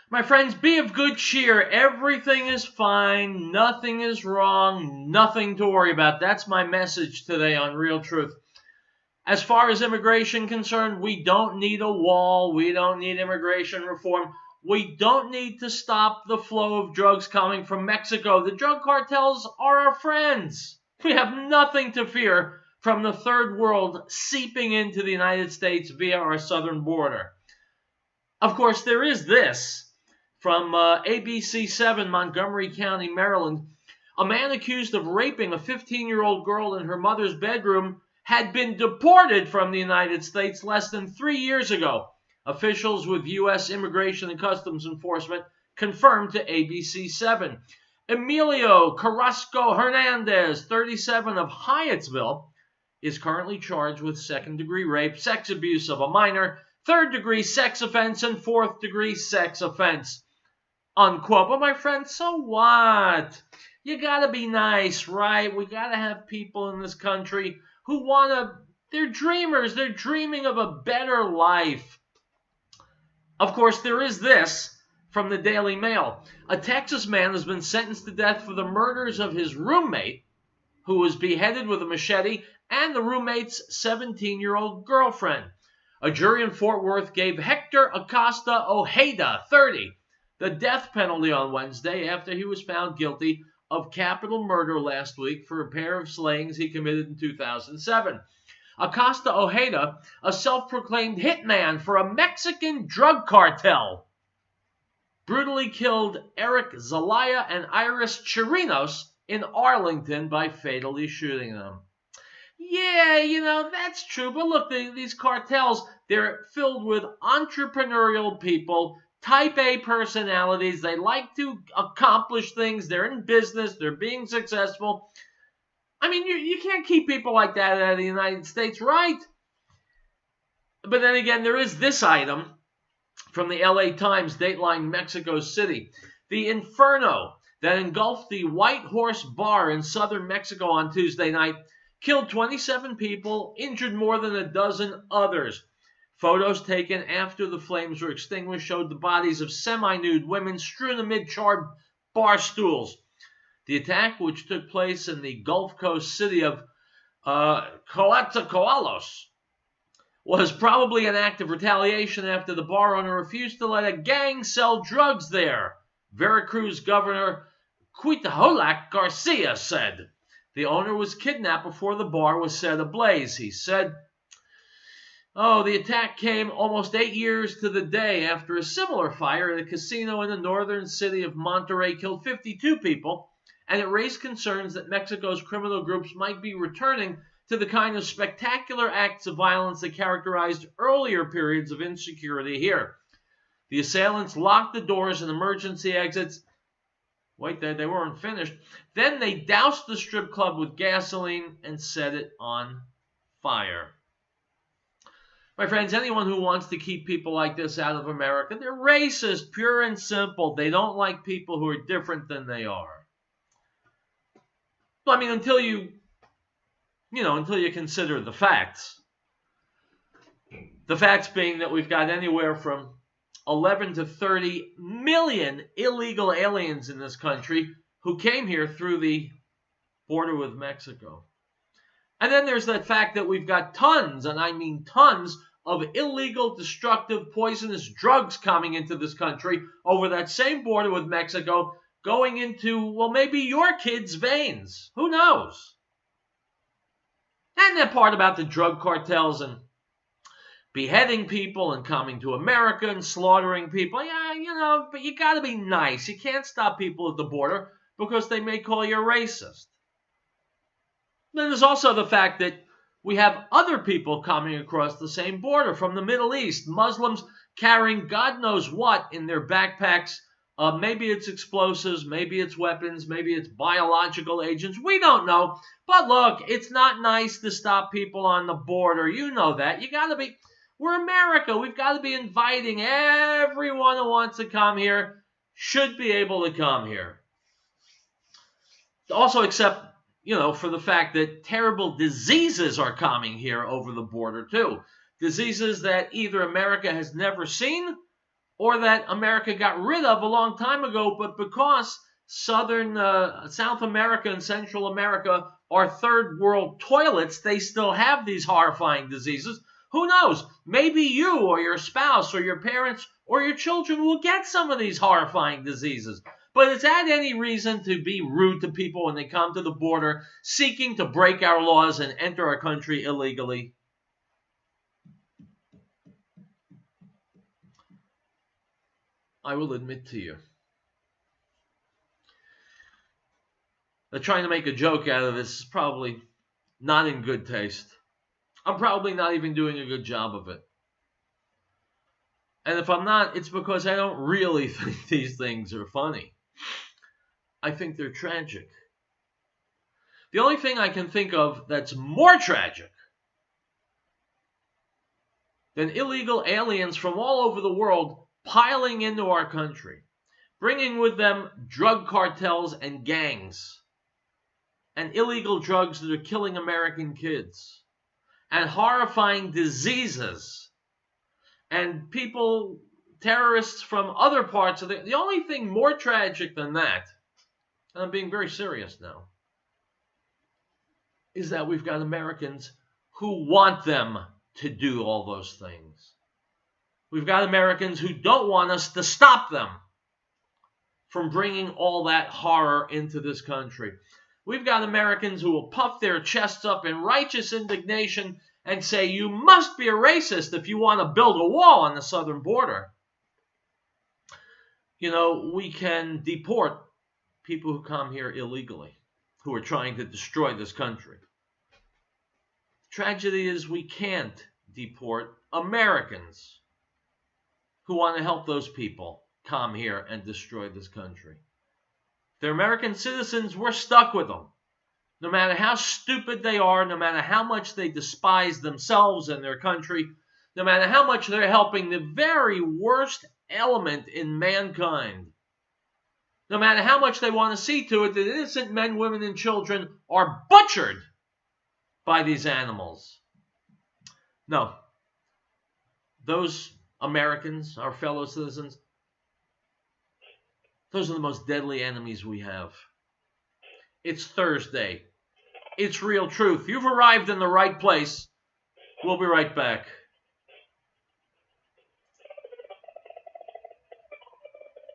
My friends, be of good cheer. Everything is fine. Nothing is wrong. Nothing to worry about. That's my message today on Real Truth. As far as immigration concerned, we don't need a wall. We don't need immigration reform. We don't need to stop the flow of drugs coming from Mexico. The drug cartels are our friends. We have nothing to fear from the third world seeping into the United States via our southern border. Of course, there is this. From ABC7, Montgomery County, Maryland, a man accused of raping a 15-year-old girl in her mother's bedroom had been deported from the United States less than 3 years ago. Officials with U.S. Immigration and Customs Enforcement confirmed to ABC7. Emilio Carrasco Hernandez, 37, of Hyattsville, is currently charged with second-degree rape, sex abuse of a minor, third-degree sex offense, and fourth-degree sex offense. Unquote. But my friend, so what? You gotta be nice, right? We gotta have people in this country who they're dreamers. They're dreaming of a better life. Of course, there is this from the Daily Mail. A Texas man has been sentenced to death for the murders of his roommate, who was beheaded with a machete, and the roommate's 17-year-old girlfriend. A jury in Fort Worth gave Hector Acosta Ojeda, 30, the death penalty on Wednesday after he was found guilty of capital murder last week for a pair of slayings he committed in 2007. Acosta Ojeda, a self-proclaimed hitman for a Mexican drug cartel, brutally killed Eric Zelaya and Iris Chirinos in Arlington by fatally shooting them. Yeah, that's true. But look, these cartels, they're filled with entrepreneurial people, type A personalities. They like to accomplish things. They're in business. They're being successful. I mean, you can't keep people like that out of the United States, right? But then again, there is this item from the LA Times, Dateline Mexico City. The inferno that engulfed the White Horse Bar in southern Mexico on Tuesday night killed 27 people, injured more than a dozen others. Photos taken after the flames were extinguished showed the bodies of semi-nude women strewn amid charred bar stools. The attack, which took place in the Gulf Coast city of Coatzacoalcos, was probably an act of retaliation after the bar owner refused to let a gang sell drugs there, Veracruz Governor Cuitlahuac Garcia said. The owner was kidnapped before the bar was set ablaze, he said. The attack came almost 8 years to the day after a similar fire at a casino in the northern city of Monterrey killed 52 people, and it raised concerns that Mexico's criminal groups might be returning to the kind of spectacular acts of violence that characterized earlier periods of insecurity here. The assailants locked the doors and emergency exits. Wait, they weren't finished. Then they doused the strip club with gasoline and set it on fire. My friends, anyone who wants to keep people like this out of America, they're racist, pure and simple. They don't like people who are different than they are. I mean, until you consider the facts. The facts being that we've got anywhere from 11 to 30 million illegal aliens in this country who came here through the border with Mexico. And then there's that fact that we've got tons, and I mean tons, of illegal, destructive, poisonous drugs coming into this country over that same border with Mexico, going into, well, maybe your kids' veins. Who knows? And that part about the drug cartels and beheading people and coming to America and slaughtering people. Yeah, but you got to be nice. You can't stop people at the border because they may call you a racist. Then there's also the fact that we have other people coming across the same border from the Middle East, Muslims carrying God knows what in their backpacks. Maybe it's explosives, maybe it's weapons, maybe it's biological agents. We don't know. But look, it's not nice to stop people on the border. You know that. We're America. We've got to be inviting. Everyone who wants to come here should be able to come here. Also, except, for the fact that terrible diseases are coming here over the border, too. Diseases that either America has never seen or that America got rid of a long time ago, but because South America and Central America are third world toilets, they still have these horrifying diseases. Who knows? Maybe you or your spouse or your parents or your children will get some of these horrifying diseases. But is that any reason to be rude to people when they come to the border seeking to break our laws and enter our country illegally? I will admit to you, that trying to make a joke out of this is probably not in good taste. I'm probably not even doing a good job of it. And if I'm not, it's because I don't really think these things are funny. I think they're tragic. The only thing I can think of that's more tragic than illegal aliens from all over the world piling into our country, bringing with them drug cartels and gangs, and illegal drugs that are killing American kids, and horrifying diseases, and people, terrorists from other parts of the only thing more tragic than that, and I'm being very serious now, is that we've got Americans who want them to do all those things. We've got Americans who don't want us to stop them from bringing all that horror into this country. We've got Americans who will puff their chests up in righteous indignation and say, you must be a racist if you want to build a wall on the southern border. You know, we can deport people who come here illegally, who are trying to destroy this country. Tragedy is we can't deport Americans who want to help those people come here and destroy this country. If they're American citizens, we're stuck with them. No matter how stupid they are, no matter how much they despise themselves and their country, no matter how much they're helping the very worst element in mankind, no matter how much they want to see to it that innocent men, women, and children are butchered by these animals. No. Those Americans, our fellow citizens, those are the most deadly enemies we have. It's Thursday. It's Real Truth. You've arrived in the right place. We'll be right back.